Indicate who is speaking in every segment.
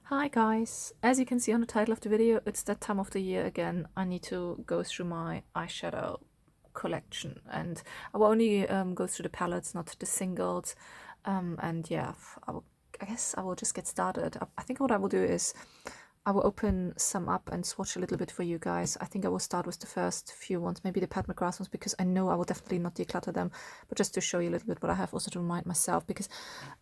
Speaker 1: Hi guys, as you can see on the title of the video, it's that time of the year again. I need to go through my eyeshadow collection, and I will only go through the palettes, not the singles. And yeah, I guess I will just get started. I think what I will do is I will open some up and swatch a little bit for you guys. I think I will start with the first few ones, maybe the Pat McGrath ones, because I know I will definitely not declutter them, but just to show you a little bit what I have, also to remind myself, because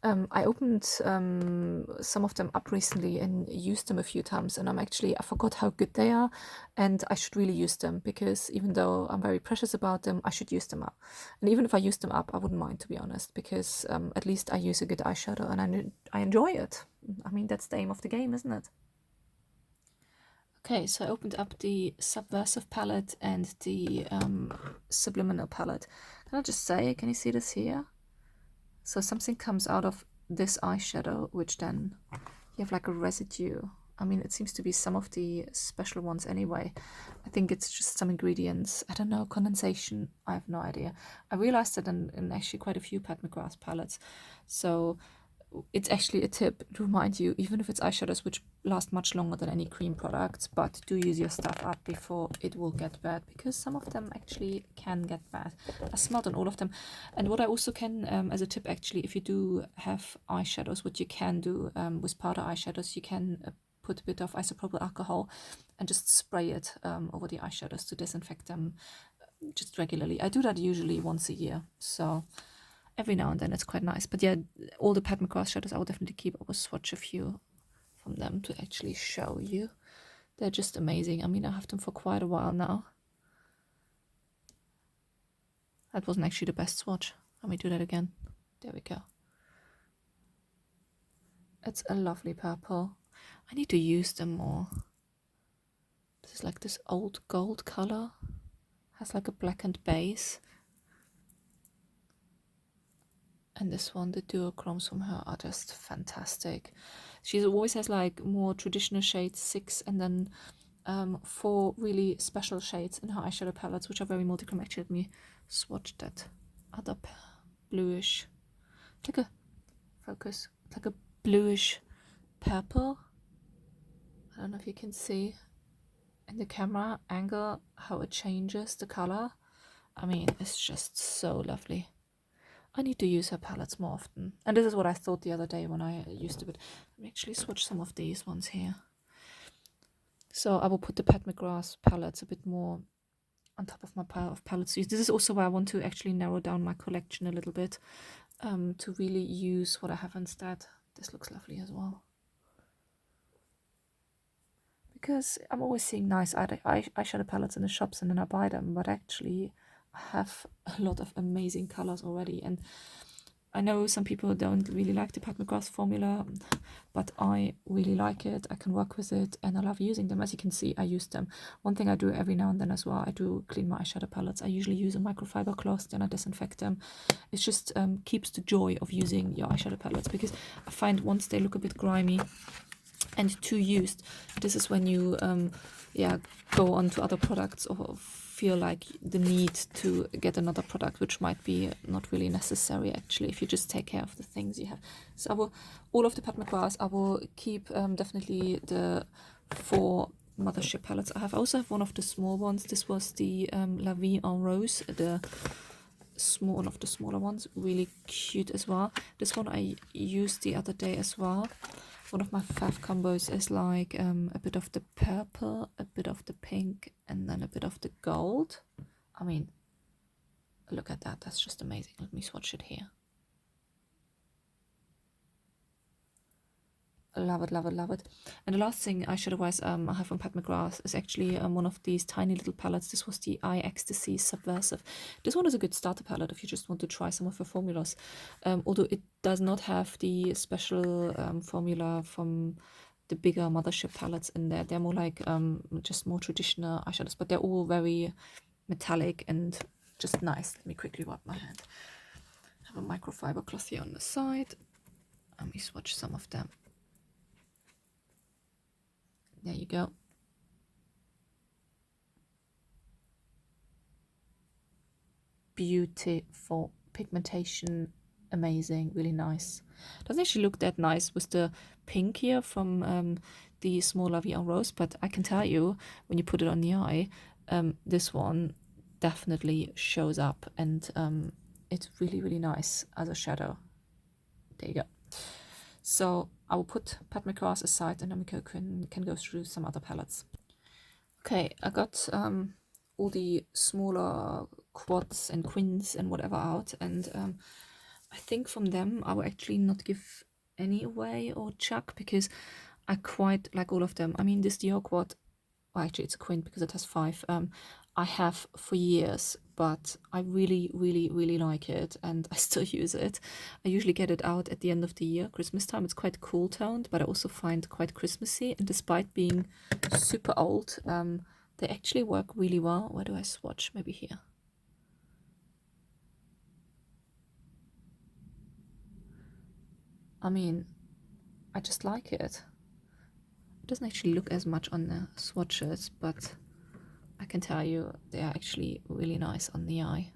Speaker 1: I opened some of them up recently and used them a few times, and I forgot how good they are, and I should really use them, because even though I'm very precious about them, I should use them up. And even if I use them up, I wouldn't mind, to be honest, because at least I use a good eyeshadow and I enjoy it. I mean, that's the aim of the game, isn't it? Okay, so I opened up the Subversive palette and the Subliminal palette. Can I just say, can you see this here? So something comes out of this eyeshadow, which then you have like a residue. I mean, it seems to be some of the special ones anyway. I think it's just some ingredients. I don't know, condensation. I have no idea. I realized that in actually quite a few Pat McGrath palettes. So it's actually a tip to remind you, even if it's eyeshadows which last much longer than any cream products, but do use your stuff up before it will get bad, because some of them actually can get bad. I smelled on all of them. And what I also can, as a tip actually, if you do have eyeshadows, what you can do with powder eyeshadows, you can put a bit of isopropyl alcohol and just spray it over the eyeshadows to disinfect them just regularly. I do that usually once a year, so every now and then it's quite nice. But yeah, all the Pat McGrath shadows I will definitely keep. I will swatch a few from them to actually show you. They're just amazing. I mean, I have them for quite a while now. That wasn't actually the best swatch. Let me do that again. There we go. It's a lovely purple. I need to use them more. This is like this old gold color. Has like a blackened base. And this one, the duochromes from her are just fantastic. She always has like more traditional shades, 6, and then 4 really special shades in her eyeshadow palettes, which are very multichrome. Actually, let me swatch that other bluish, it's like a focus, it's like a bluish purple. I don't know if you can see in the camera angle how it changes the color. I mean, it's just so lovely. I need to use her palettes more often. And this is what I thought the other day when I used a bit. Let me actually swatch some of these ones here. So I will put the Pat McGrath palettes a bit more on top of my pile of palettes. This is also why I want to actually narrow down my collection a little bit, to really use what I have instead. This looks lovely as well. Because I'm always seeing nice eyeshadow palettes in the shops and then I buy them, but actually I have a lot of amazing colors already. And I know some people don't really like the Pat McGrath formula, but I really like it. I can work with it and I love using them. As you can see, I use them. One thing I do every now and then as well, I do clean my eyeshadow palettes. I usually use a microfiber cloth, then I disinfect them. It just keeps the joy of using your eyeshadow palettes, because I find once they look a bit grimy and too used, this is when you go on to other products or feel like the need to get another product, which might be not really necessary actually if you just take care of the things you have. So I will, all of the Pat McGrath, I will keep definitely the 4 mothership palettes I have. I also have one of the small ones. This was the La Vie en Rose, the one of the smaller ones, really cute as well. This one I used the other day as well. One of my fav combos is like a bit of the purple, a bit of the pink, and then a bit of the gold. I mean, look at that. That's just amazing. Let me swatch it here. Love it, love it, love it. And the last thing eyeshadow-wise I have from Pat McGrath is actually one of these tiny little palettes. This was the Eye Ecstasy Subversive. This one is a good starter palette if you just want to try some of her formulas. Although it does not have the special formula from the bigger mothership palettes in there. They're more like just more traditional eyeshadows, but they're all very metallic and just nice. Let me quickly wipe my hand. I have a microfiber cloth here on the side. Let me swatch some of them. There you go. Beautiful pigmentation, amazing, really nice. Doesn't actually look that nice with the pink here from the smaller VR Rose, but I can tell you, when you put it on the eye, this one definitely shows up, and it's really, really nice as a shadow. There you go. So I will put Pat McGrath aside, and then we can go through some other palettes. Okay, I got all the smaller quads and quins and whatever out, and I think from them I will actually not give any away or chuck, because I quite like all of them. I mean, this Dior quad, well, actually it's a quin because it has 5, I have for years, but I really, really, really like it, and I still use it. I usually get it out at the end of the year, Christmas time. It's quite cool toned, but I also find quite Christmassy, and despite being super old, they actually work really well. Where do I swatch? Maybe here. I mean, I just like it. It doesn't actually look as much on the swatches, but I can tell you they are actually really nice on the eye.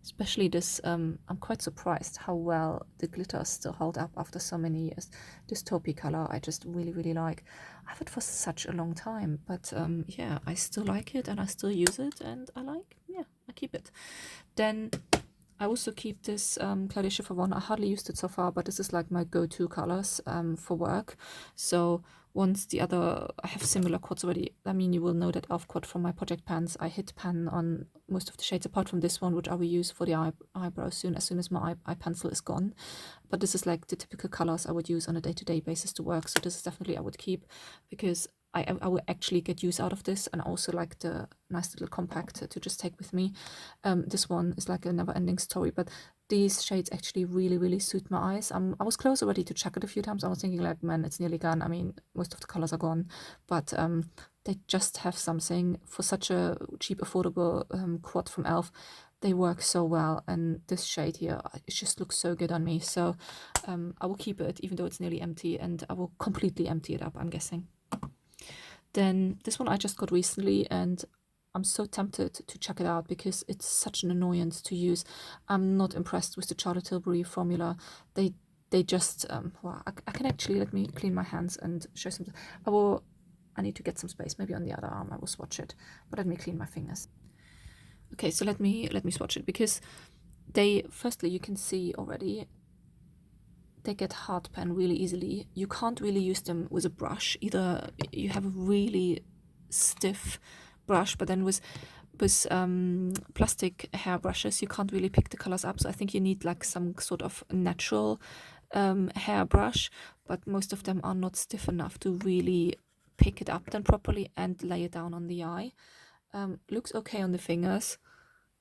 Speaker 1: Especially this, I'm quite surprised how well the glitters still hold up after so many years. This taupey color I just really, really like. I've had it for such a long time, but yeah, I still like it, and I still use it, and I keep it. Then I also keep this Claudia Schiffer one. I hardly used it so far, but this is like my go-to colors for work. So once the other, I have similar quads already. I mean, you will know that elf quad from my project pans. I hit pan on most of the shades, apart from this one, which I will use for the eyebrows as soon as my eye pencil is gone. But this is like the typical colors I would use on a day-to-day basis to work. So this is definitely I would keep, because I will actually get use out of this, and also like the nice little compact to just take with me. This one is like a never-ending story, but these shades actually really, really suit my eyes. I was close already to check it a few times. I was thinking like, man, it's nearly gone. I mean, most of the colors are gone, but they just have something for such a cheap, affordable quad from Elf. They work so well, and this shade here, it just looks so good on me. So I will keep it, even though it's nearly empty, and I will completely empty it up, I'm guessing. Then this one I just got recently, and I'm so tempted to check it out because it's such an annoyance to use. I'm not impressed with the Charlotte Tilbury formula. They just well, I can actually, let me clean my hands and show some. I need to get some space. Maybe on the other arm I will swatch it, but let me clean my fingers. Okay, so let me swatch it, because firstly, you can see already they get hard pan really easily. You can't really use them with a brush. Either you have a really stiff brush, but then with plastic hair brushes you can't really pick the colors up. So I think you need like some sort of natural hair brush, but most of them are not stiff enough to really pick it up then properly and lay it down on the eye. Looks okay on the fingers,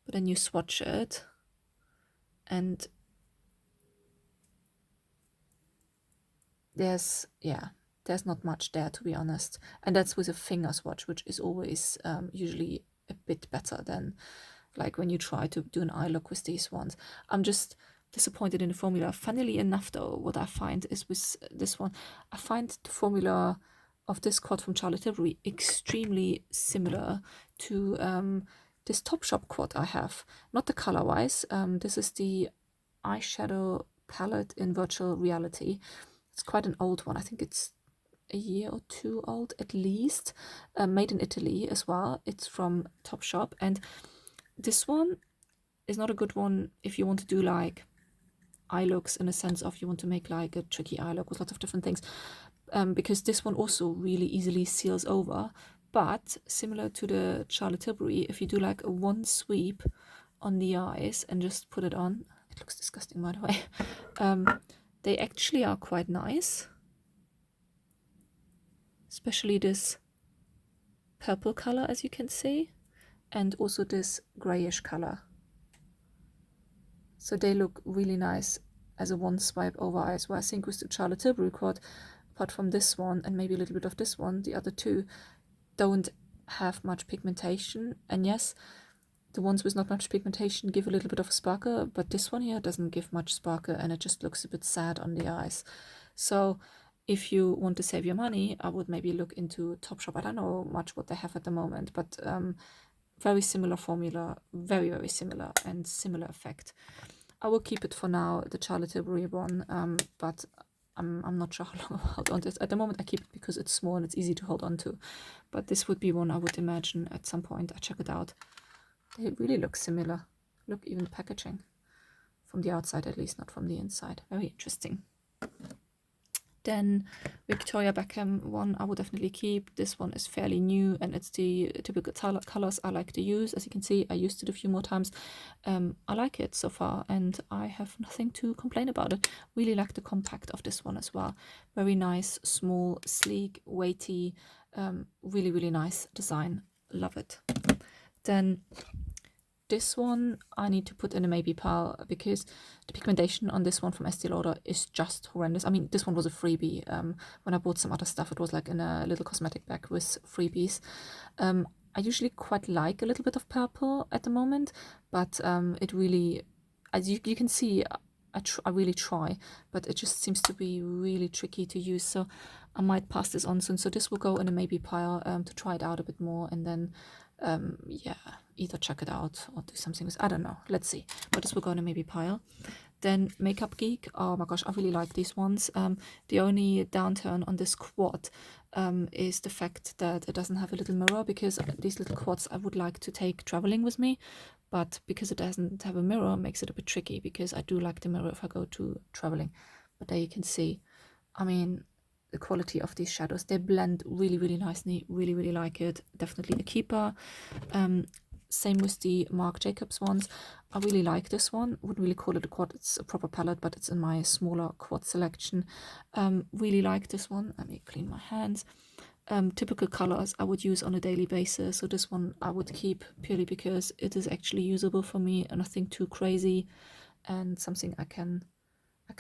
Speaker 1: but then you swatch it, and there's not much there, to be honest. And that's with a finger swatch, which is always usually a bit better than like when you try to do an eye look with these ones. I'm just disappointed in the formula. Funnily enough though, what I find is with this one, I find the formula of this quad from Charlotte Tilbury extremely similar to this Topshop quad I have. Not the color wise. This is the eyeshadow palette in virtual reality. It's quite an old one. I think it's a year or two old at least. Made in Italy as well. It's from Topshop, and this one is not a good one if you want to do like eye looks, in a sense of you want to make like a tricky eye look with lots of different things, because this one also really easily seals over. But similar to the Charlotte Tilbury, if you do like a one sweep on the eyes and just put it on, it looks disgusting by the way, they actually are quite nice, especially this purple color, as you can see, and also this grayish color. So they look really nice as a one swipe over eyes, where I think with the Charlotte Tilbury quad, apart from this one and maybe a little bit of this one, the other two don't have much pigmentation. And yes, the ones with not much pigmentation give a little bit of a sparkle, but this one here doesn't give much sparkle, and it just looks a bit sad on the eyes. So if you want to save your money, I would maybe look into Topshop. I don't know much what they have at the moment, but very similar formula, very, very similar, and similar effect. I will keep it for now, the Charlotte Tilbury one, but I'm not sure how long I'll hold on to it. At the moment I keep it because it's small and it's easy to hold on to, but this would be one I would imagine at some point I check it out. They really look similar. Look, even the packaging. From the outside at least, not from the inside. Very interesting. Then Victoria Beckham one I would definitely keep. This one is fairly new and it's the typical colors I like to use. As you can see, I used it a few more times. I like it so far and I have nothing to complain about it. Really like the compact of this one as well. Very nice, small, sleek, weighty, really, really nice design. Love it. Then this one I need to put in a maybe pile because the pigmentation on this one from Estee Lauder is just horrendous. I mean, this one was a freebie. When I bought some other stuff, it was like in a little cosmetic bag with freebies. I usually quite like a little bit of purple at the moment, but it really, as you can see, I really try, but it just seems to be really tricky to use. So I might pass this on soon. So this will go in a maybe pile to try it out a bit more, and then yeah, either check it out or do something with, I don't know, let's see, but this will go in a maybe pile. Then Makeup Geek, oh my gosh, I really like these ones. The only downturn on this quad is the fact that it doesn't have a little mirror, because these little quads I would like to take traveling with me, but because it doesn't have a mirror, it makes it a bit tricky, because I do like the mirror if I go to traveling. But there you can see, I mean, the quality of these shadows, they blend really, really nicely. Really, really like it. Definitely a keeper. Same with the Marc Jacobs ones. I really like this one. Wouldn't really call it a quad, it's a proper palette, but it's in my smaller quad selection. Really like this one. Let me clean my hands. Typical colors I would use on a daily basis, so this one I would keep purely because it is actually usable for me and nothing too crazy, and something I can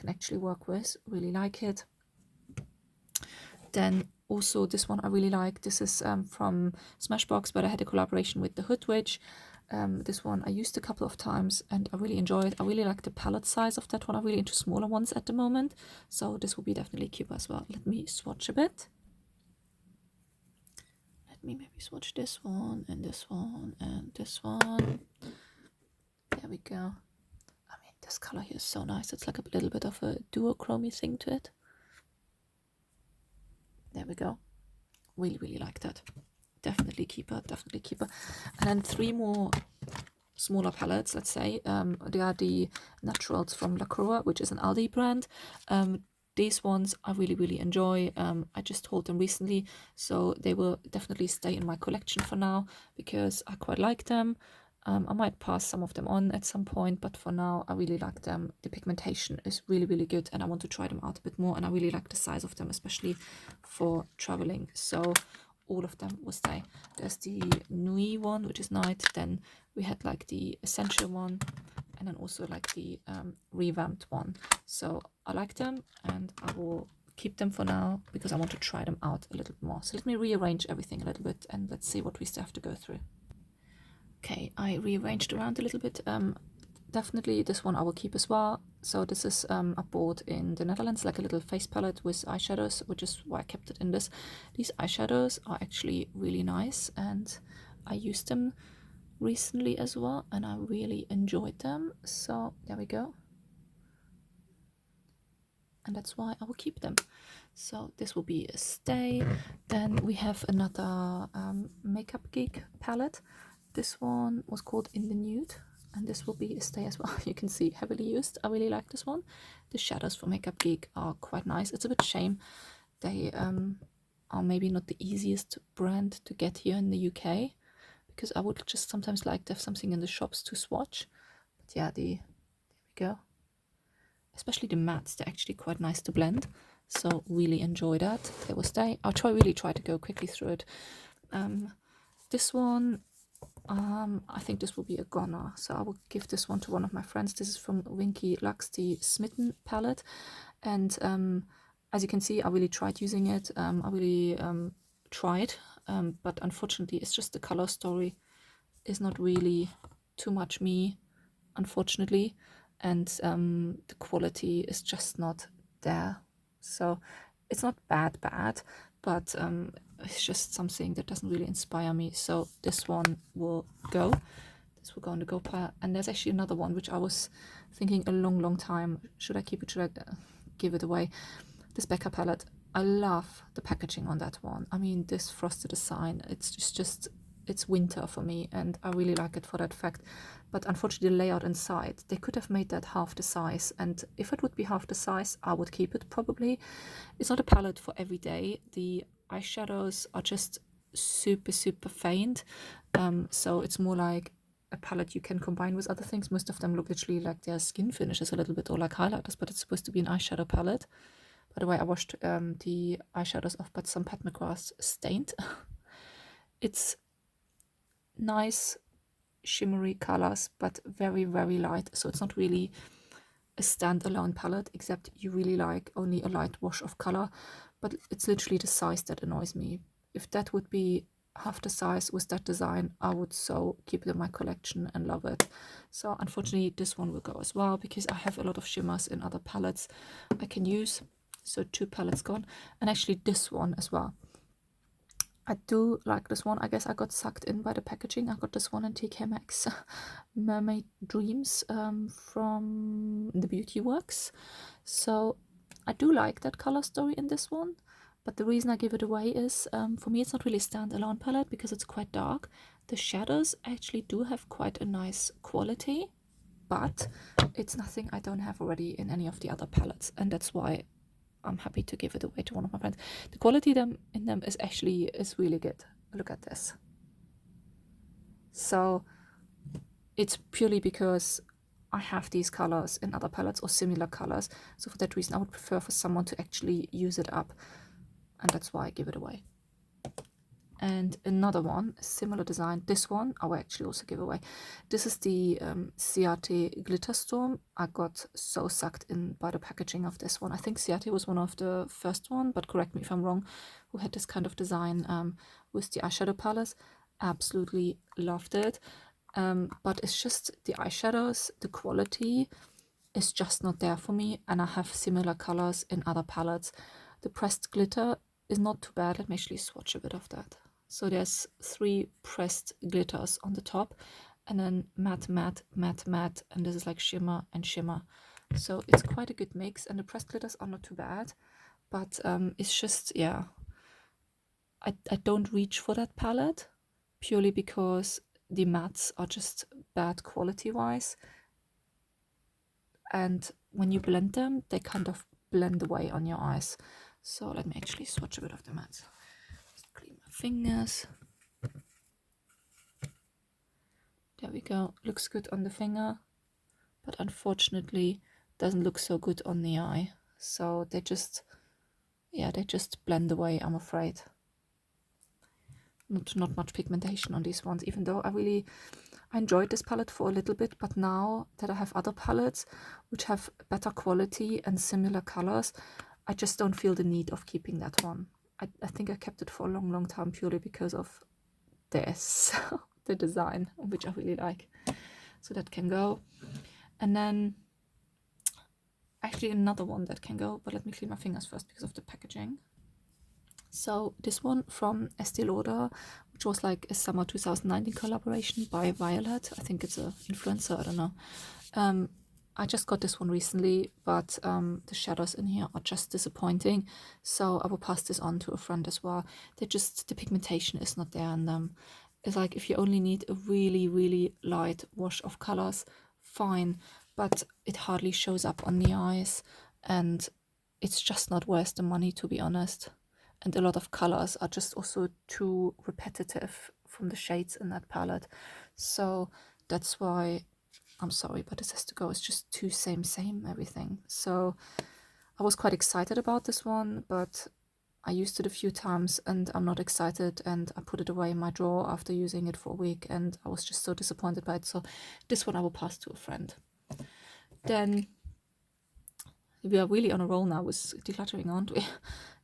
Speaker 1: actually work with. Really like it. Then also this one I really like. This is from Smashbox, but I had a collaboration with the Hood Witch. This one I used a couple of times and I really enjoy it. I really like the palette size of that one. I'm really into smaller ones at the moment, so this will be definitely cute as well. Let me swatch a bit. Let me maybe swatch this one and this one and this one. There we go. I mean, this color here is so nice. It's like a little bit of a duochrome thing to it. There we go. Really, really like that. Definitely keeper, definitely keeper. And then 3 more smaller palettes, let's say. They are the Naturals from La Croix, which is an Aldi brand. These ones I really, really enjoy. I just hauled them recently, so they will definitely stay in my collection for now because I quite like them. I might pass some of them on at some point, but for now I really like them. The pigmentation is really, really good and I want to try them out a bit more, and I really like the size of them, especially for traveling. So all of them will stay. There's the Nuit one, which is night. Then we had like the Essential one, and then also like the revamped one. So I like them and I will keep them for now because I want to try them out a little bit more. So let me rearrange everything a little bit and let's see what we still have to go through. Okay, I rearranged around a little bit. Definitely this one I will keep as well. So this is I bought in the Netherlands, like a little face palette with eyeshadows, which is why I kept it in this. These eyeshadows are actually really nice and I used them recently as well and I really enjoyed them. So there we go. And that's why I will keep them. So this will be a stay. Then we have another Makeup Geek palette. This one was called In the Nude, and this will be a stay as well. You can see heavily used. I really like this one. The shadows for Makeup Geek are quite nice. It's a bit shame they are maybe not the easiest brand to get here in the UK, because I would just sometimes like to have something in the shops to swatch. But yeah, there we go. Especially the mattes, they're actually quite nice to blend. So really enjoy that. They will stay. I'll really try to go quickly through it. This one, I think this will be a goner, so I will give this one to one of my friends. This is from Winky Lux, the Smitten palette, and as you can see, I really tried using it. I really tried, but unfortunately, it's just the color story is not really too much me, unfortunately, and the quality is just not there. So it's not bad, but it's just something that doesn't really inspire me. So this one will go. This will go on the go pile. And there's actually another one which I was thinking a long time, should I keep it, should I give it away? This Becca palette. I love the packaging on that one. I mean, this frosted design, it's just it's winter for me, and I really like it for that fact. But unfortunately, the layout inside, they could have made that half the size, and if it would be half the size, I would keep it probably. It's not a palette for every day. The eyeshadows are just super faint, so it's more like a palette you can combine with other things. Most of them look literally like their skin finishes a little bit, or like highlighters, but it's supposed to be an eyeshadow palette. By the way, I washed the eyeshadows off, but some Pat McGrath stained. It's nice shimmery colors, but very light, so it's not really a standalone palette, except you really like only a light wash of color. But it's literally the size that annoys me. If that would be half the size with that design, I would so keep it in my collection and love it. So unfortunately, this one will go as well, because I have a lot of shimmers in other palettes I can use. So 2 palettes gone, and actually this one as well. I do like this one. I guess I got sucked in by the packaging. I got this one in TK Maxx, Mermaid Dreams, from the Beauty Works. So I do like that color story in this one. But the reason I give it away is, for me, it's not really a standalone palette because it's quite dark. The shadows actually do have quite a nice quality, but it's nothing I don't have already in any of the other palettes, and that's why I'm happy to give it away to one of my friends. The quality in them is really good. Look at this. So it's purely because I have these colors in other palettes or similar colors. So for that reason, I would prefer for someone to actually use it up, and that's why I give it away. And another one, similar design. This one I will actually also give away. This is the Ciate Glitter Storm. I got so sucked in by the packaging of this one. I think Ciate was one of the first one, but correct me if I'm wrong, who had this kind of design with the eyeshadow palette. Absolutely loved it. But it's just the eyeshadows, the quality is just not there for me, and I have similar colors in other palettes. The pressed glitter is not too bad. Let me actually swatch a bit of that. So there's 3 pressed glitters on the top, and then matte, and this is like shimmer and shimmer. So it's quite a good mix, and the pressed glitters are not too bad, but it's just, yeah, I don't reach for that palette purely because the mattes are just bad quality wise, and when you blend them, they kind of blend away on your eyes. So let me actually swatch a bit of the matte. Just clean my fingers. There we go. Looks good on the finger, but unfortunately doesn't look so good on the eye. So they just blend away, I'm afraid. Not much pigmentation on these ones, even though I enjoyed this palette for a little bit, but now that I have other palettes which have better quality and similar colors, I just don't feel the need of keeping that one. I think I kept it for a long time purely because of this, the design, which I really like. So that can go. And then actually another one that can go, but let me clean my fingers first because of the packaging. So this one from Estee Lauder, which was like a summer 2019 collaboration by Violet. I think it's an influencer, I don't know. I just got this one recently, but the shadows in here are just disappointing. So I will pass this on to a friend as well. The pigmentation is not there in them. It's like if you only need a really light wash of colors, fine, but it hardly shows up on the eyes, and it's just not worth the money, to be honest. And a lot of colors are just also too repetitive from the shades in that palette. So that's why I'm sorry, but this has to go. It's just too same everything. So I was quite excited about this one, but I used it a few times and I'm not excited, and I put it away in my drawer after using it for a week, and I was just so disappointed by it. So this one I will pass to a friend. Then we are really on a roll now with decluttering, aren't we?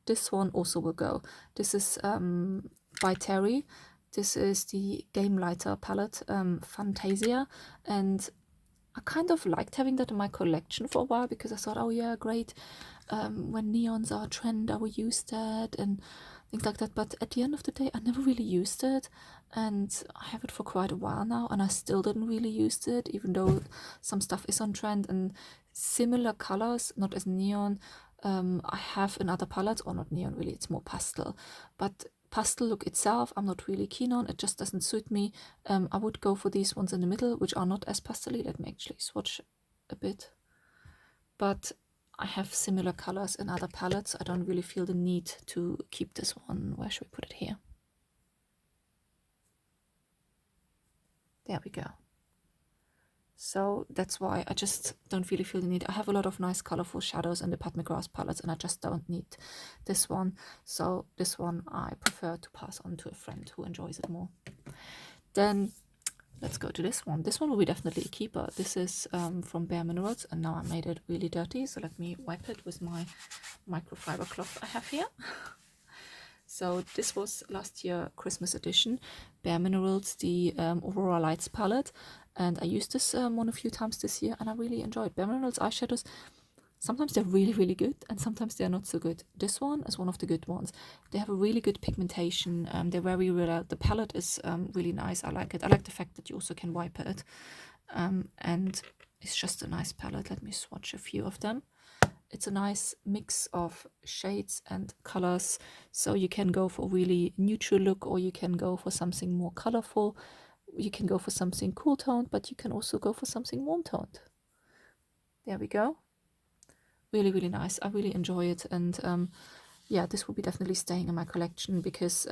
Speaker 1: This one also will go. This is by Terry. This is the Game Lighter palette, Fantasia, and I kind of liked having that in my collection for a while because I thought, oh yeah, great, when neons are a trend I will use that and things like that. But at the end of the day I never really used it, and I have it for quite a while now and I still didn't really use it, even though some stuff is on trend. And similar colors, not as neon, I have in other palettes, or not neon really, it's more pastel, but pastel look itself I'm not really keen on. It just doesn't suit me. I would go for these ones in the middle, which are not as pastel-y. Let me actually swatch a bit. But I have similar colors in other palettes. I don't really feel the need to keep this one. Where should we put it? Here. There we go. So that's why I just don't really feel the need. I have a lot of nice colorful shadows in the McGrath palettes and I just don't need this one. So this one I prefer to pass on to a friend who enjoys it more. Then let's go to this one. This one will be definitely a keeper. This is from Bare Minerals, and now I made it really dirty. So let me wipe it with my microfiber cloth I have here. So this was last year Christmas edition, Bare Minerals, the Aurora Lights palette, and I used this one a few times this year and I really enjoyed Bare Minerals eyeshadows. Sometimes they're really, really good and sometimes they're not so good. This one is one of the good ones. They have a really good pigmentation. They're very real. The palette is really nice. I like it. I like the fact that you also can wipe it. And it's just a nice palette. Let me swatch a few of them. It's a nice mix of shades and colors. So you can go for a really neutral look or you can go for something more colorful. You can go for something cool toned, but you can also go for something warm toned. There we go. Really, really nice. I really enjoy it, and yeah, this will be definitely staying in my collection because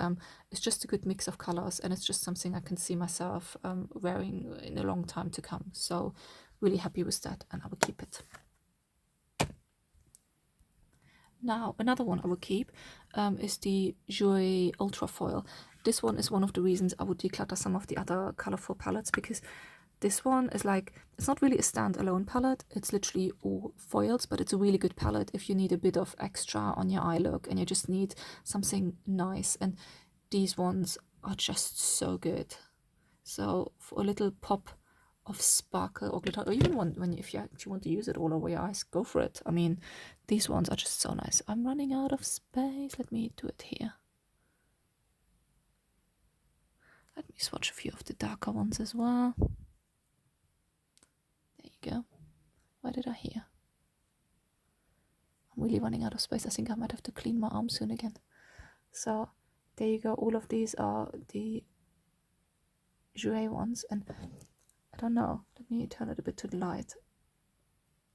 Speaker 1: it's just a good mix of colors and it's just something I can see myself wearing in a long time to come. So really happy with that, and I will keep it. Now another one I will keep is the Jouer Ultra Foil. This one is one of the reasons I would declutter some of the other colorful palettes, because this one is like, it's not really a standalone palette, it's literally all foils, but it's a really good palette if you need a bit of extra on your eye look and you just need something nice, and these ones are just so good. So for a little pop of sparkle or glitter, or even if you actually want to use it all over your eyes, go for it. I mean, these ones are just so nice. I'm running out of space. Let me do it here. Let me swatch a few of the darker ones as well. There you go. Why did I hear? I'm really running out of space. I think I might have to clean my arm soon again. So there you go. All of these are the Jouer ones, and I don't know. Let me turn it a bit to the light.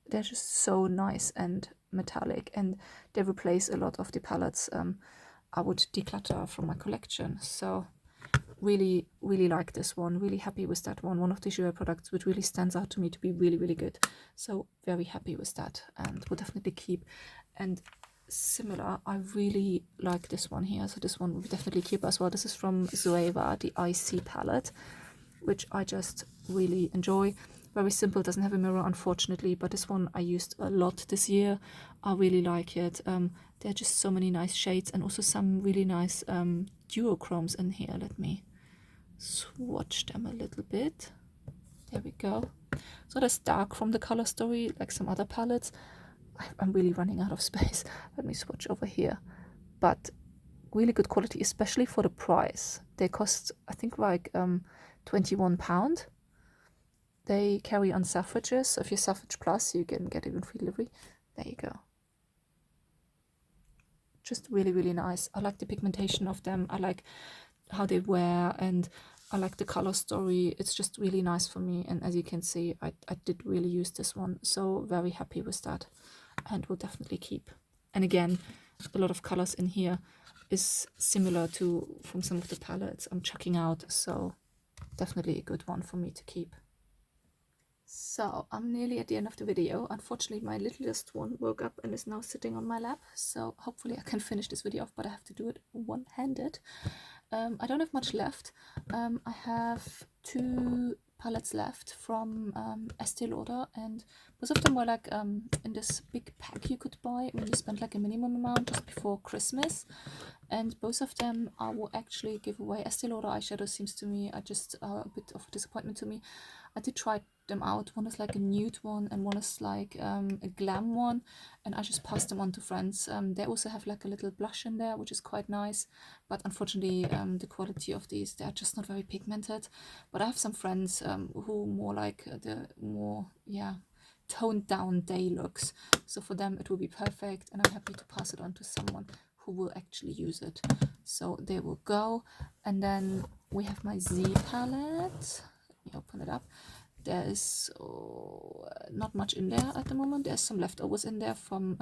Speaker 1: They're just so nice and metallic, and they replace a lot of the palettes I would declutter from my collection. So really, really like this one. Really happy with that one. One of the Jouer products which really stands out to me to be really, really good. So very happy with that, and will definitely keep. And similar, I really like this one here. So this one will definitely keep as well. This is from Zoeva, the Icy palette, which I just really enjoy. Very simple, doesn't have a mirror unfortunately, but this one I used a lot this year. I really like it. There are just so many nice shades and also some really nice duochromes in here. Let me swatch them a little bit. There we go. So that's dark from the color story, like some other palettes. I'm really running out of space. Let me swatch over here. But really good quality, especially for the price. They cost, I think, like £21. They carry on Selfridges, so if you're Selfridge Plus, you can get even free delivery. There you go. Just really, really nice. I like the pigmentation of them. I like how they wear, and I like the color story. It's just really nice for me. And as you can see, I did really use this one. So very happy with that, and will definitely keep. And again, a lot of colors in here is similar to from some of the palettes I'm chucking out. So definitely a good one for me to keep. So I'm nearly at the end of the video. Unfortunately, my littlest one woke up and is now sitting on my lap. So hopefully I can finish this video off, but I have to do it one-handed. I don't have much left. I have 2 palettes left from Estee Lauder, and most of them were like in this big pack you could buy when you spend like a minimum amount just before Christmas. And both of them I will actually give away. Estee Lauder eyeshadow seems to me a bit of a disappointment to me. I did try them out. One is like a nude one and one is like a glam one, and I just pass them on to friends. They also have like a little blush in there, which is quite nice, but unfortunately the quality of these, they are just not very pigmented. But I have some friends who more like the more, yeah, toned down day looks, so for them it will be perfect, and I'm happy to pass it on to someone who will actually use it. So they will go. And then we have my Z palette. Let me open it up. There is not much in there at the moment. There's some leftovers in there from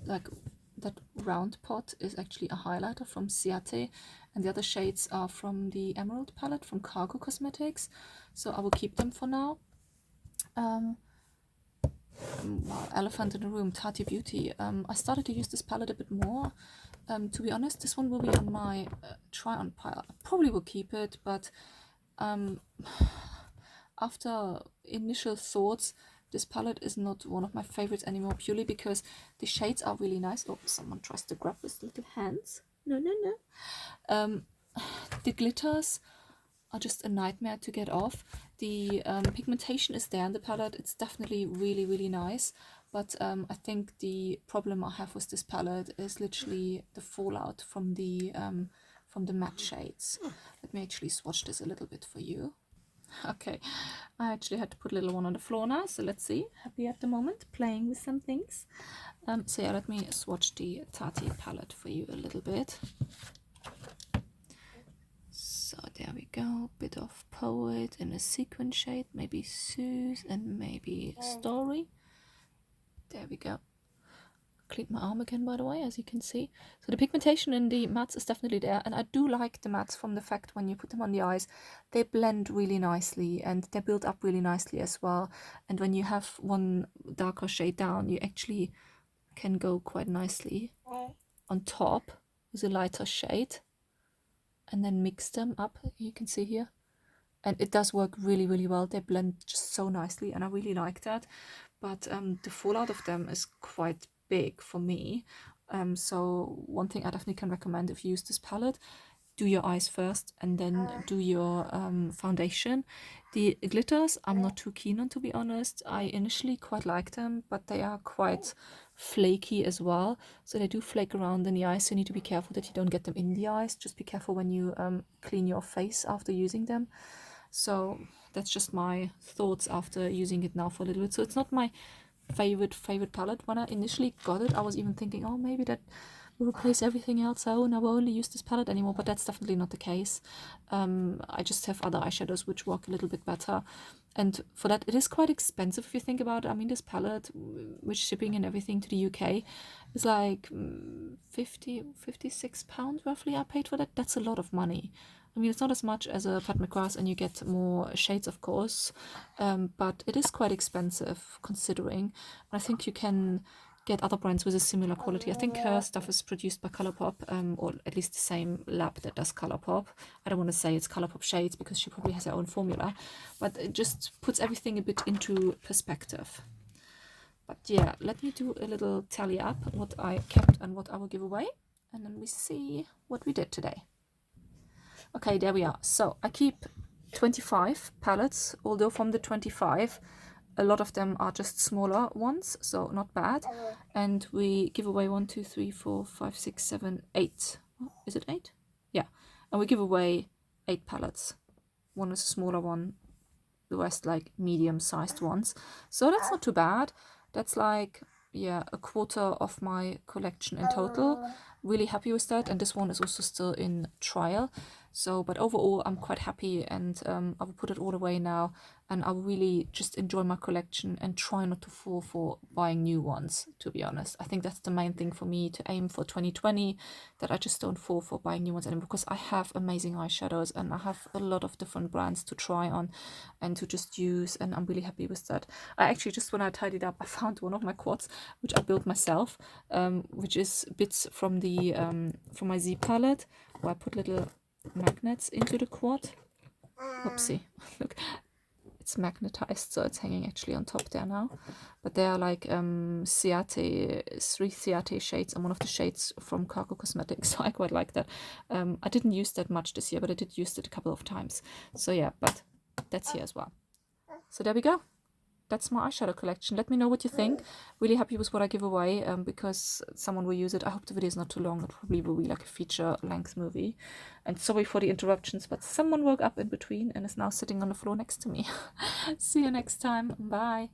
Speaker 1: like that round pot is actually a highlighter from Ciate, and the other shades are from the Emerald palette from Cargo Cosmetics, so I will keep them for now. Elephant in the room, Tati Beauty. I started to use this palette a bit more. To be honest, this one will be on my try-on pile. I probably will keep it, but after initial thoughts, this palette is not one of my favorites anymore, purely because the shades are really nice. Oh, someone tries to grab with little hands. No, no, no. The glitters are just a nightmare to get off. The pigmentation is there in the palette. It's definitely really, really nice. But I think the problem I have with this palette is literally the fallout from the matte shades. Let me actually swatch this a little bit for you. Okay, I actually had to put a little one on the floor now, so let's see. Happy at the moment, playing with some things. So yeah, let me swatch the Tati palette for you a little bit. So there we go, bit of Poet in a sequin shade, maybe Soothe and maybe Story. There we go. Cleaned my arm again, by the way, as you can see. So the pigmentation in the mattes is definitely there, and I do like the mattes from the fact when you put them on the eyes, they blend really nicely and they build up really nicely as well. And when you have one darker shade down, you actually can go quite nicely on top with a lighter shade and then mix them up, you can see here. And it does work really, really well. They blend just so nicely, and I really like that. But the fallout of them is quite big for me. So one thing I definitely can recommend if you use this palette, do your eyes first and then do your foundation. The glitters I'm not too keen on, to be honest. I initially quite like them, but they are quite flaky as well. So they do flake around in the eyes, so you need to be careful that you don't get them in the eyes. Just be careful when you clean your face after using them. So that's just my thoughts after using it now for a little bit. So it's not my favorite palette. When I initially got it, I was even thinking, oh, maybe that will replace everything else. Oh, and I will only use this palette anymore, but that's definitely not the case. I just have other eyeshadows which work a little bit better, and for that it is quite expensive if you think about it. I mean, this palette, with shipping and everything to the UK, is like 56 pounds roughly I paid for that. That's a lot of money. I mean, it's not as much as a Pat McGrath, and you get more shades, of course, but it is quite expensive considering. I think you can get other brands with a similar quality. I think her stuff is produced by Colourpop, or at least the same lab that does Colourpop. I don't want to say it's Colourpop shades because she probably has her own formula, but it just puts everything a bit into perspective. But yeah, let me do a little tally up what I kept and what I will give away, and then we see what we did today. Okay, there we are. So I keep 25 palettes, although from the 25, a lot of them are just smaller ones, so not bad. And we give away 1, 2, 3, 4, 5, 6, 7, 8. Oh, is it 8? Yeah. And we give away 8 palettes. One is a smaller one, the rest like medium-sized ones. So that's not too bad. That's like, yeah, a quarter of my collection in total. Really happy with that, and this one is also still in trial. So, but overall I'm quite happy, and I will put it all away now, and I will really just enjoy my collection and try not to fall for buying new ones, to be honest. I think that's the main thing for me to aim for 2020, that I just don't fall for buying new ones anymore, because I have amazing eyeshadows and I have a lot of different brands to try on and to just use, and I'm really happy with that. I actually, just when I tidied up, I found one of my quads which I built myself, which is bits from the from my Z palette, where I put little magnets into the quad. Oopsie, look, it's magnetized, so it's hanging actually on top there now. But they are like Ciate, 3 Ciate shades, and one of the shades from Cargo Cosmetics, so I quite like that. I didn't use that much this year, but I did use it a couple of times. So yeah, but that's here as well. So there we go. That's my eyeshadow collection. Let me know what you think. Really happy with what I give away, because someone will use it. I hope the video is not too long. It probably will be like a feature-length movie. And sorry for the interruptions, but someone woke up in between and is now sitting on the floor next to me. See you next time. Bye.